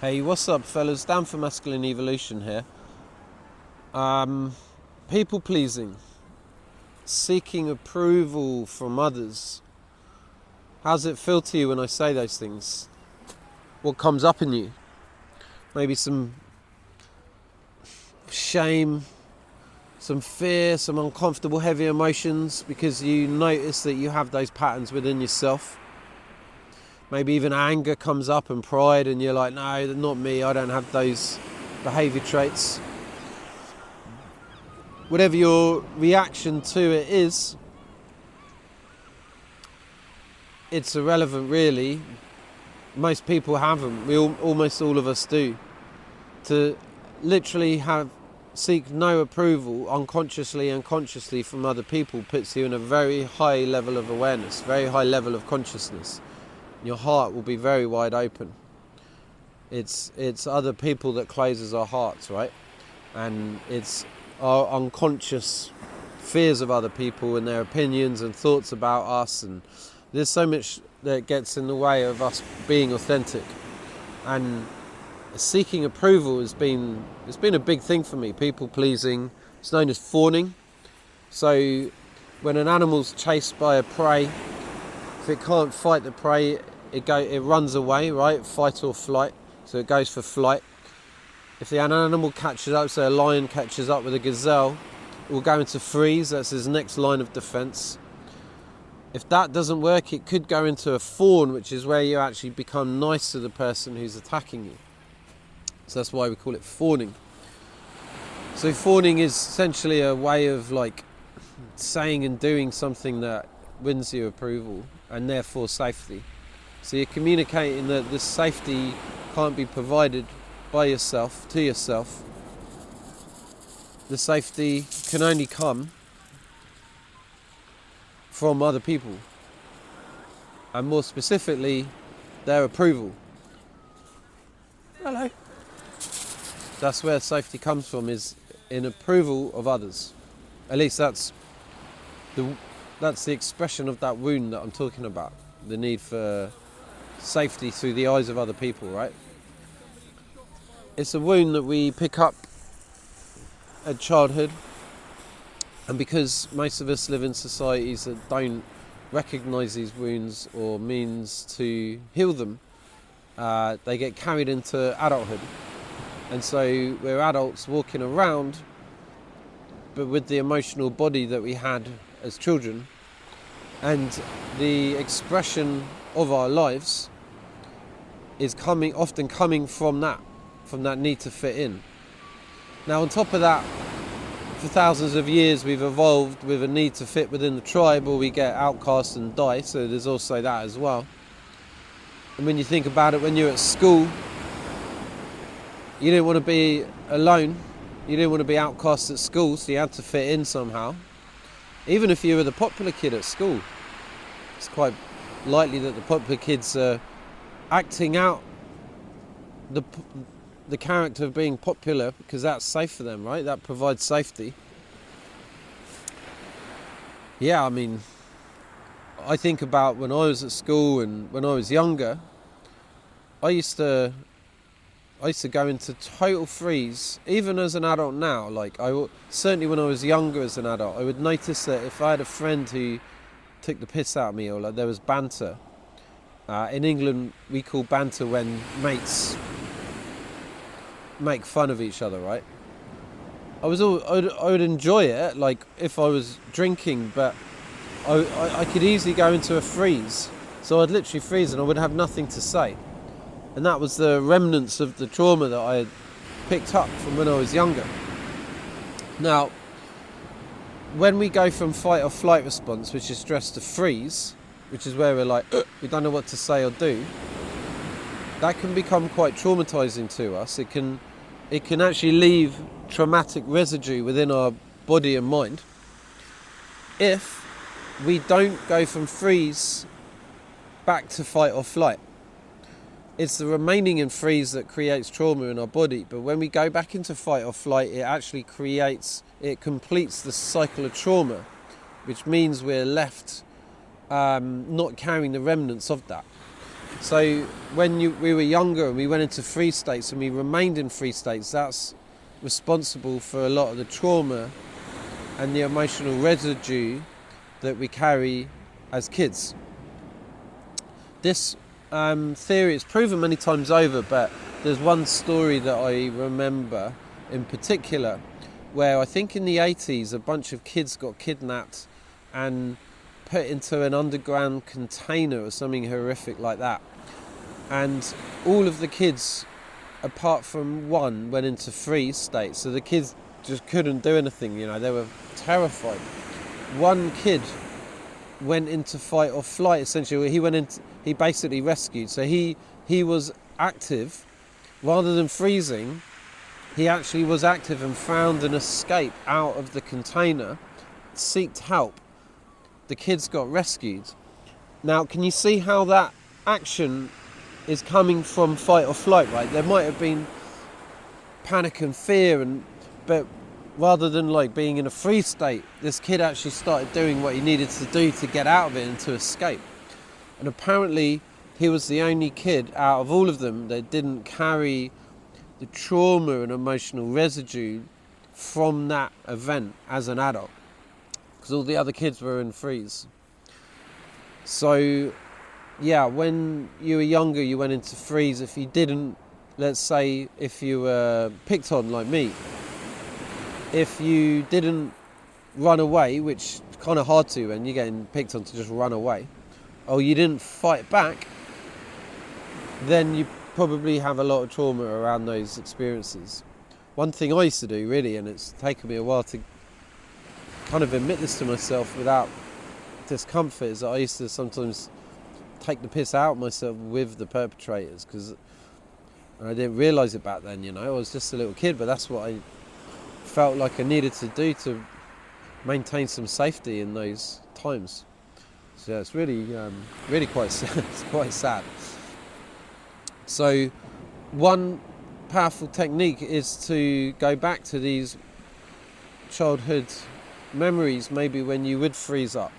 Hey, what's up, fellas? Dan for Masculine Evolution here. People pleasing, seeking approval from others. How's it feel to you when I say those things? What comes up in you? Maybe some shame, some fear, some uncomfortable, heavy emotions because you notice that you have those patterns within yourself. Maybe even anger comes up and pride, and you're like, no, not me, I don't have those behaviour traits. Whatever your reaction to it is, it's irrelevant really. Most people have them. Almost all of us do. To literally seek no approval unconsciously and consciously from other people puts you in a very high level of awareness, very high level of consciousness. Your heart will be very wide open. It's other people that closes our hearts, right? And it's our unconscious fears of other people and their opinions and thoughts about us, and there's so much that gets in the way of us being authentic. And seeking approval it's been a big thing for me. People pleasing, it's known as fawning. So when an animal's chased by a prey, if it can't fight the prey, it runs away, right? Fight or flight. So it goes for flight. If the animal catches up, so a lion catches up with a gazelle, it will go into freeze. That's his next line of defense. If that doesn't work, it could go into a fawn, which is where you actually become nice to the person who's attacking you. So that's why we call it fawning. So fawning is essentially a way of like saying and doing something that wins you approval and therefore safety. So you're communicating that this safety can't be provided by yourself, to yourself. The safety can only come from other people. And more specifically, their approval. Hello. That's where safety comes from, is in approval of others. At least that's the expression of that wound that I'm talking about. The need for safety through the eyes of other people, right? It's a wound that we pick up at childhood, and because most of us live in societies that don't recognise these wounds or means to heal them, they get carried into adulthood. And so we're adults walking around, but with the emotional body that we had as children, and the expression of our lives is often coming from that need to fit in. Now on top of that, for thousands of years we've evolved with a need to fit within the tribe, or we get outcast and die, so there's also that as well. And when you think about it, when you're at school, you didn't want to be alone, you didn't want to be outcast at school, so you had to fit in somehow. Even if you were the popular kid at school, it's quite likely that the popular kids are acting out the character of being popular because that's safe for them, right? That provides safety. Yeah, I mean, I think about when I was at school and when I was younger, I used to go into total freeze, even as an adult now. Like certainly when I was younger as an adult, I would notice that if I had a friend who took the piss out of me, or like there was banter. In England, we call banter when mates make fun of each other, right? I would enjoy it, like if I was drinking, but I could easily go into a freeze. So I'd literally freeze and I would have nothing to say. And that was the remnants of the trauma that I had picked up from when I was younger. Now, when we go from fight or flight response, which is stress, to freeze, which is where we're like, we don't know what to say or do, that can become quite traumatizing to us. It can actually leave traumatic residue within our body and mind if we don't go from freeze back to fight or flight. It's the remaining in freeze that creates trauma in our body, but when we go back into fight or flight, it completes the cycle of trauma, which means we're left not carrying the remnants of that. So when we were younger and we went into freeze states and we remained in freeze states, that's responsible for a lot of the trauma and the emotional residue that we carry as kids. This theory is proven many times over, but there's one story that I remember in particular where I think in the 80s a bunch of kids got kidnapped and put into an underground container or something horrific like that. And all of the kids, apart from one, went into freeze state. So the kids just couldn't do anything, they were terrified. One kid went into fight or flight, essentially. He basically rescued. So he was active. Rather than freezing, he actually was active and found an escape out of the container, sought help. The kids got rescued. Now, can you see how that action is coming from fight or flight, right? There might have been panic and fear, but rather than like being in a freeze state, this kid actually started doing what he needed to do to get out of it and to escape. And apparently he was the only kid out of all of them that didn't carry the trauma and emotional residue from that event as an adult, because all the other kids were in freeze. So yeah, when you were younger you went into freeze. If you didn't, let's say if you were picked on like me, if you didn't run away, which is kind of hard to when you're getting picked on to just run away, or you didn't fight back, then you probably have a lot of trauma around those experiences. One thing I used to do really, and it's taken me a while to kind of admit this to myself without discomfort, is that I used to sometimes take the piss out of myself with the perpetrators, because I didn't realise it back then, I was just a little kid, but that's what I felt like I needed to do to maintain some safety in those times. So yeah, it's really quite sad. It's quite sad. So one powerful technique is to go back to these childhood memories, maybe when you would freeze up.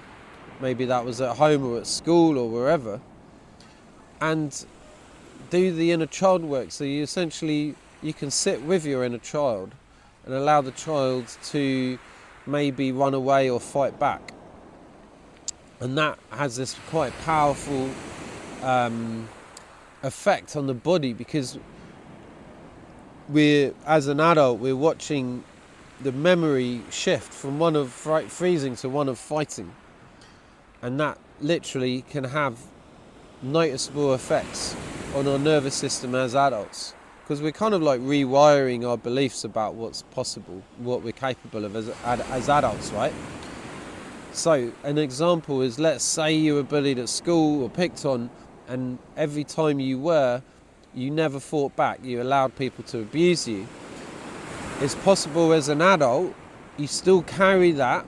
Maybe that was at home or at school or wherever. And do the inner child work. So you can sit with your inner child and allow the child to maybe run away or fight back. And that has this quite powerful effect on the body, because as an adult, we're watching the memory shift from one of freezing to one of fighting. And that literally can have noticeable effects on our nervous system as adults, because we're kind of like rewiring our beliefs about what's possible, what we're capable of as adults, right? So an example is, let's say you were bullied at school or picked on, and every time you never fought back, you allowed people to abuse you. It's possible as an adult you still carry that,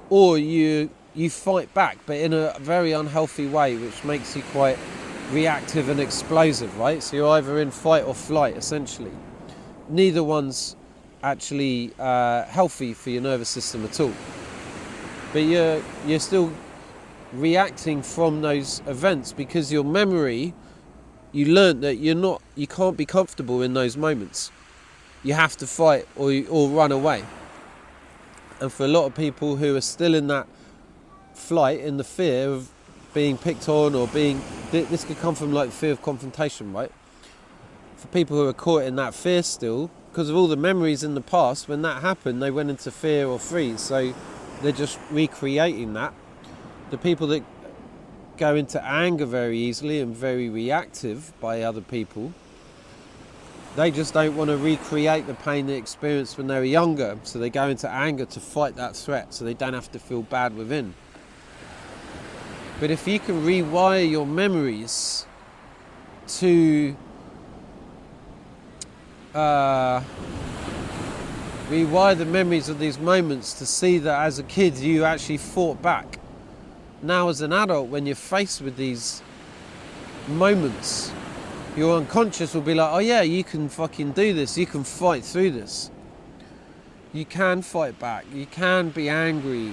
or you fight back, but in a very unhealthy way, which makes you quite reactive and explosive, right? So you're either in fight or flight, essentially. Neither one's actually healthy for your nervous system at all. But you're still reacting from those events, because your memory, you learnt that you can't be comfortable in those moments. You have to fight or run away. And for a lot of people who are still in that flight, in the fear of being picked on or this could come from like fear of confrontation, right? For people who are caught in that fear still, because of all the memories in the past, when that happened, they went into fear or freeze. So they're just recreating that. The people that go into anger very easily and very reactive by other people, they just don't want to recreate the pain they experienced when they were younger. So they go into anger to fight that threat, so they don't have to feel bad within. But if you can rewire your memories to rewire the memories of these moments to see that as a kid you actually fought back. Now as an adult, when you're faced with these moments, your unconscious will be like, oh yeah, you can fucking do this, you can fight through this. You can fight back, you can be angry,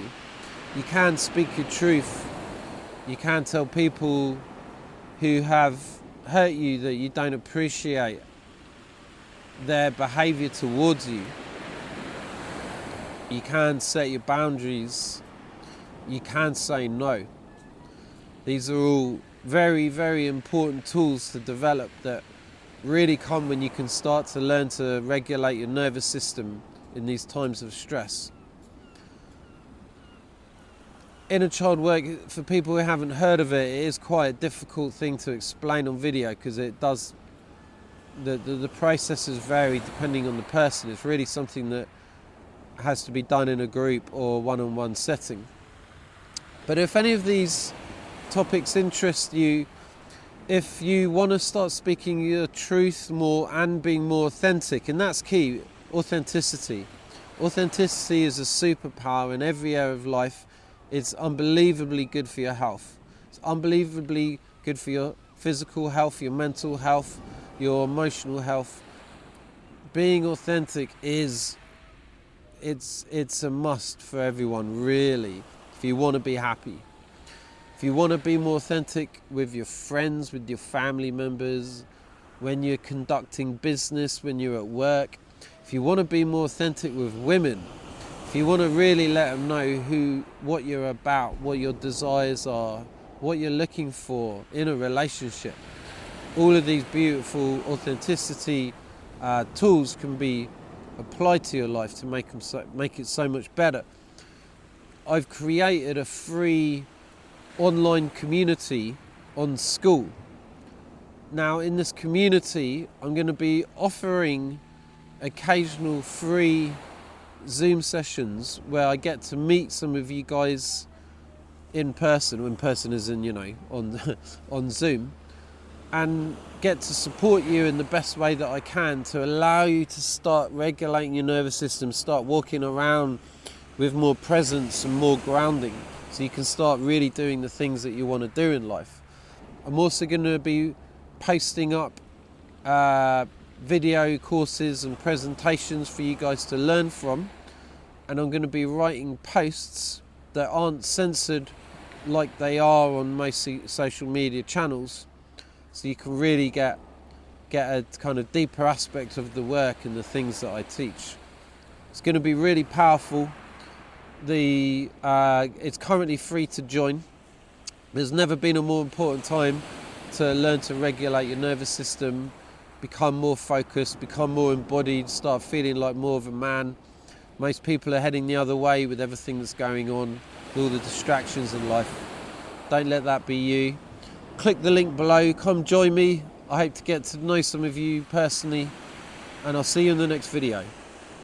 you can speak your truth, you can tell people who have hurt you, that you don't appreciate their behaviour towards you, you can set your boundaries, you can say no. These are all very, very important tools to develop that really come when you can start to learn to regulate your nervous system in these times of stress. Inner child work, for people who haven't heard of it, it is quite a difficult thing to explain on video, because it does, the processes vary depending on the person. It's really something that has to be done in a group or one-on-one setting. But if any of these topics interest you, if you want to start speaking your truth more and being more authentic, and that's key, authenticity. Authenticity is a superpower in every area of life. It's unbelievably good for your health. It's unbelievably good for your physical health, your mental health, your emotional health. Being authentic it's a must for everyone, really, if you want to be happy. If you want to be more authentic with your friends, with your family members, when you're conducting business, when you're at work, if you want to be more authentic with women, if you want to really let them know what you're about, what your desires are, what you're looking for in a relationship, all of these beautiful authenticity tools can be applied to your life to make it so much better. I've created a free online community on school. Now, in this community, I'm going to be offering occasional free Zoom sessions where I get to meet some of you guys in person. In person as in, on Zoom, and get to support you in the best way that I can to allow you to start regulating your nervous system, start walking around with more presence and more grounding, so you can start really doing the things that you want to do in life. I'm also going to be posting up video courses and presentations for you guys to learn from, and I'm going to be writing posts that aren't censored like they are on most social media channels, so you can really get a kind of deeper aspect of the work and the things that I teach. It's going to be really powerful. It's currently free to join. There's never been a more important time to learn to regulate your nervous system, become more focused, become more embodied, start feeling like more of a man. Most people are heading the other way with everything that's going on, with all the distractions in life. Don't let that be you. Click the link below, come join me. I hope to get to know some of you personally, and I'll see you in the next video.